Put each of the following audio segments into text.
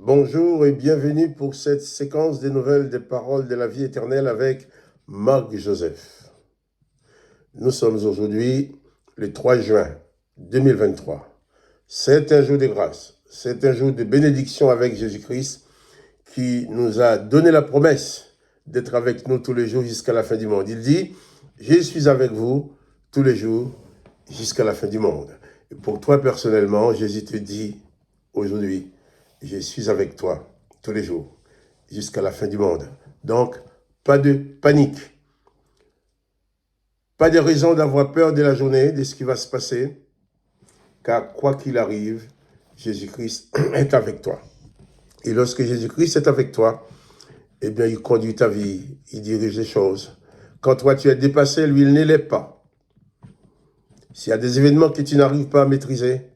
Bonjour et bienvenue pour cette séquence des nouvelles des paroles de la vie éternelle avec Marc Joseph. Nous sommes aujourd'hui le 3 juin 2023. C'est un jour de grâce, c'est un jour de bénédiction avec Jésus-Christ qui nous a donné la promesse d'être avec nous tous les jours jusqu'à la fin du monde. Il dit, je suis avec vous tous les jours jusqu'à la fin du monde. Et pour toi personnellement, Jésus te dit aujourd'hui, je suis avec toi tous les jours jusqu'à la fin du monde. Donc, pas de panique. Pas de raison d'avoir peur de la journée, de ce qui va se passer, car quoi qu'il arrive, Jésus-Christ est avec toi. Et lorsque Jésus-Christ est avec toi, eh bien, il conduit ta vie, il dirige les choses. Quand toi, tu es dépassé, lui, il ne l'est pas. S'il y a des événements que tu n'arrives pas à maîtriser,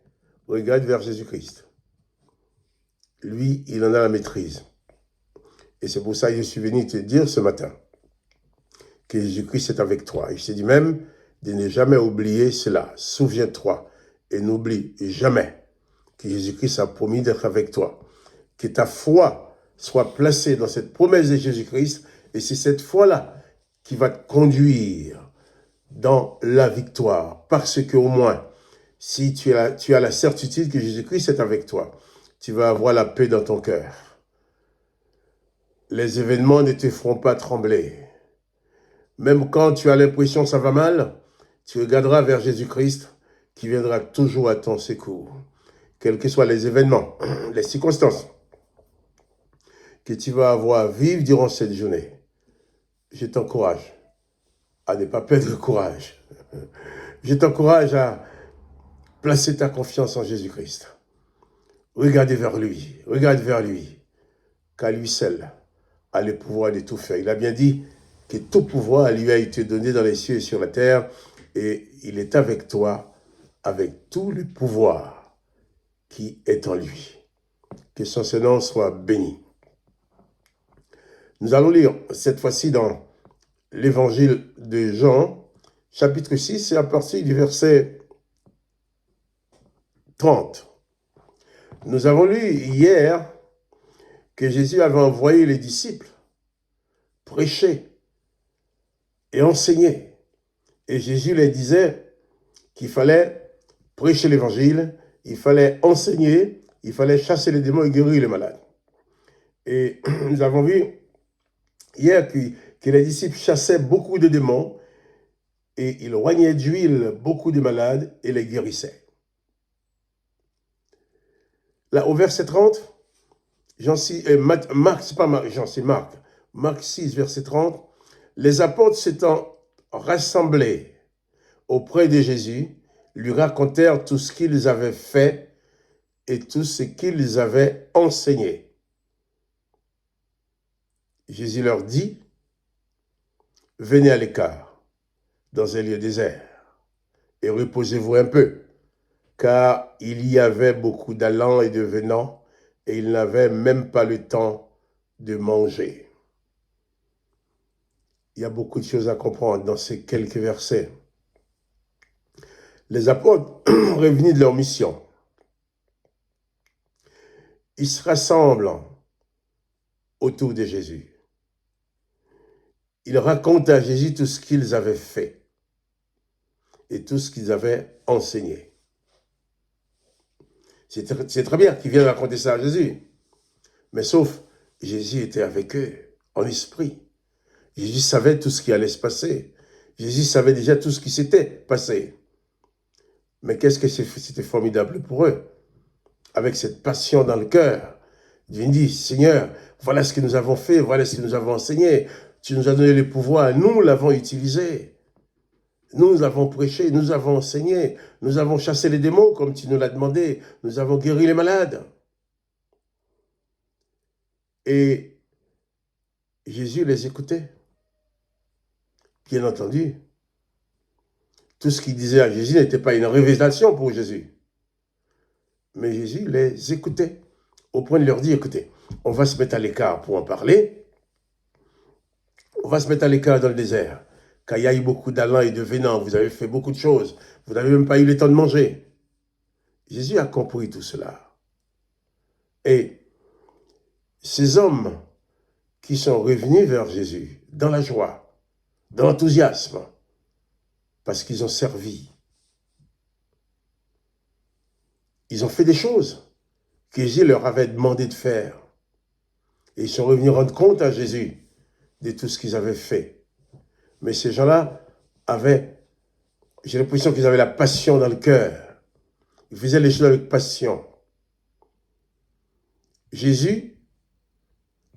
regarde vers Jésus-Christ. Lui, il en a la maîtrise. Et c'est pour ça que je suis venu te dire ce matin que Jésus-Christ est avec toi. Et je te dis même de ne jamais oublier cela. Souviens-toi et n'oublie jamais que Jésus-Christ a promis d'être avec toi. Que ta foi soit placée dans cette promesse de Jésus-Christ. Et c'est cette foi-là qui va te conduire dans la victoire. Parce qu'au moins, si tu as la certitude que Jésus-Christ est avec toi, tu vas avoir la paix dans ton cœur. Les événements ne te feront pas trembler. Même quand tu as l'impression que ça va mal, tu regarderas vers Jésus-Christ qui viendra toujours à ton secours. Quels que soient les événements, les circonstances que tu vas avoir à vivre durant cette journée, je t'encourage à ne pas perdre le courage. Je t'encourage à placer ta confiance en Jésus-Christ. Regarde vers lui, car lui seul a le pouvoir de tout faire. Il a bien dit que tout pouvoir lui a été donné dans les cieux et sur la terre, et il est avec toi, avec tout le pouvoir qui est en lui. Que son nom soit béni. Nous allons lire cette fois-ci dans l'évangile de Jean, chapitre 6, et à partir du verset 30. Nous avons lu hier que Jésus avait envoyé les disciples prêcher et enseigner. Et Jésus leur disait qu'il fallait prêcher l'évangile, il fallait enseigner, il fallait chasser les démons et guérir les malades. Et nous avons vu hier que les disciples chassaient beaucoup de démons et ils oignaient d'huile beaucoup de malades et les guérissaient. Là, au verset 30, Marc 6, verset 30, les apôtres s'étant rassemblés auprès de Jésus, lui racontèrent tout ce qu'ils avaient fait et tout ce qu'ils avaient enseigné. Jésus leur dit, venez à l'écart, dans un lieu désert, et reposez-vous un peu, car il y avait beaucoup d'allants et de venants, et ils n'avaient même pas le temps de manger. Il y a beaucoup de choses à comprendre dans ces quelques versets. Les apôtres, revenus de leur mission, ils se rassemblent autour de Jésus. Ils racontent à Jésus tout ce qu'ils avaient fait et tout ce qu'ils avaient enseigné. C'est très bien qu'ils viennent raconter ça à Jésus. Mais sauf, Jésus était avec eux, en esprit. Jésus savait tout ce qui allait se passer. Jésus savait déjà tout ce qui s'était passé. Mais qu'est-ce que c'était formidable pour eux. Avec cette passion dans le cœur. Ils disent, Seigneur, voilà ce que nous avons fait, voilà ce que nous avons enseigné. Tu nous as donné le pouvoir, nous l'avons utilisé. Nous avons prêché, nous avons enseigné, nous avons chassé les démons comme tu nous l'as demandé, nous avons guéri les malades. Et Jésus les écoutait. Bien entendu, tout ce qu'il disait à Jésus n'était pas une révélation pour Jésus. Mais Jésus les écoutait, au point de leur dire, écoutez, on va se mettre à l'écart pour en parler, on va se mettre à l'écart dans le désert, car il y a eu beaucoup d'allants et de venants, vous avez fait beaucoup de choses, vous n'avez même pas eu le temps de manger. Jésus a compris tout cela. Et ces hommes qui sont revenus vers Jésus dans la joie, dans l'enthousiasme, parce qu'ils ont servi. Ils ont fait des choses que Jésus leur avait demandé de faire. Et ils sont revenus rendre compte à Jésus de tout ce qu'ils avaient fait. Mais ces gens-là avaient, j'ai l'impression qu'ils avaient la passion dans le cœur. Ils faisaient les choses avec passion. Jésus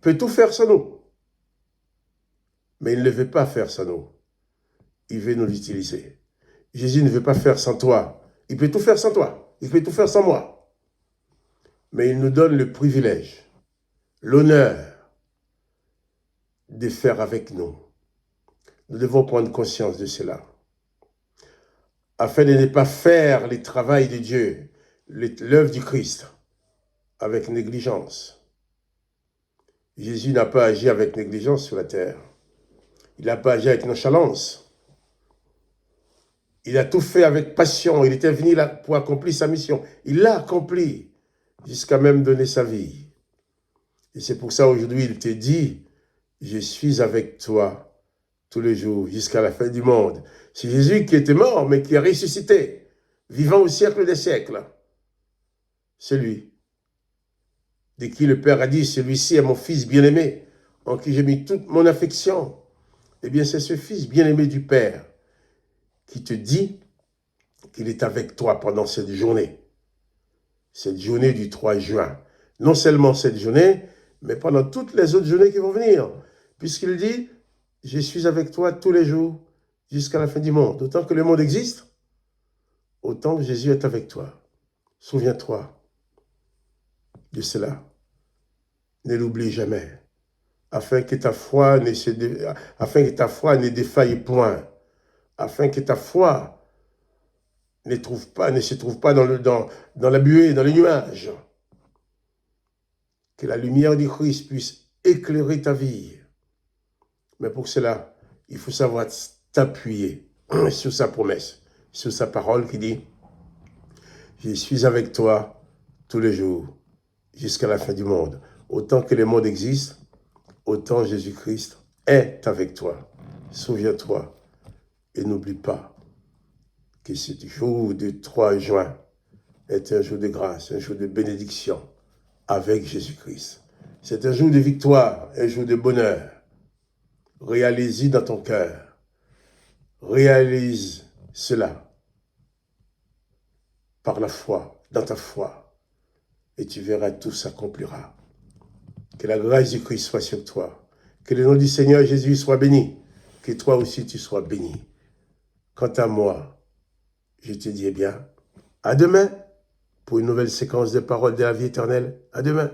peut tout faire sans nous. Mais il ne veut pas faire sans nous. Il veut nous utiliser. Jésus ne veut pas faire sans toi. Il peut tout faire sans toi. Il peut tout faire sans moi. Mais il nous donne le privilège, l'honneur de faire avec nous. Nous devons prendre conscience de cela. Afin de ne pas faire le travail de Dieu, l'œuvre du Christ, avec négligence. Jésus n'a pas agi avec négligence sur la terre. Il n'a pas agi avec nonchalance. Il a tout fait avec passion. Il était venu là pour accomplir sa mission. Il l'a accompli jusqu'à même donner sa vie. Et c'est pour ça aujourd'hui il te dit, je suis avec toi tous les jours jusqu'à la fin du monde. C'est Jésus qui était mort mais qui a ressuscité, vivant au siècle des siècles. C'est lui. De qui le Père a dit, celui-ci est mon fils bien-aimé, en qui j'ai mis toute mon affection. Eh bien, c'est ce fils bien-aimé du Père qui te dit qu'il est avec toi pendant cette journée du 3 juin. Non seulement cette journée, mais pendant toutes les autres journées qui vont venir. Puisqu'il dit, je suis avec toi tous les jours jusqu'à la fin du monde. Autant que le monde existe, autant que Jésus est avec toi. Souviens-toi de cela. Ne l'oublie jamais. Afin que ta foi ne défaille point. Afin que ta foi ne se trouve pas dans la buée, dans les nuages. Que la lumière du Christ puisse éclairer ta vie. Mais pour cela, il faut savoir t'appuyer sur sa promesse, sur sa parole qui dit « Je suis avec toi tous les jours, jusqu'à la fin du monde. Autant que le monde existe, autant Jésus-Christ est avec toi. Souviens-toi et n'oublie pas que ce jour du 3 juin est un jour de grâce, un jour de bénédiction avec Jésus-Christ. C'est un jour de victoire, un jour de bonheur. Réalise-y dans ton cœur. Réalise cela par la foi, dans ta foi. Et tu verras, tout s'accomplira. Que la grâce du Christ soit sur toi. Que le nom du Seigneur Jésus soit béni. Que toi aussi tu sois béni. Quant à moi, je te dis bien, à demain pour une nouvelle séquence de paroles de la vie éternelle. À demain.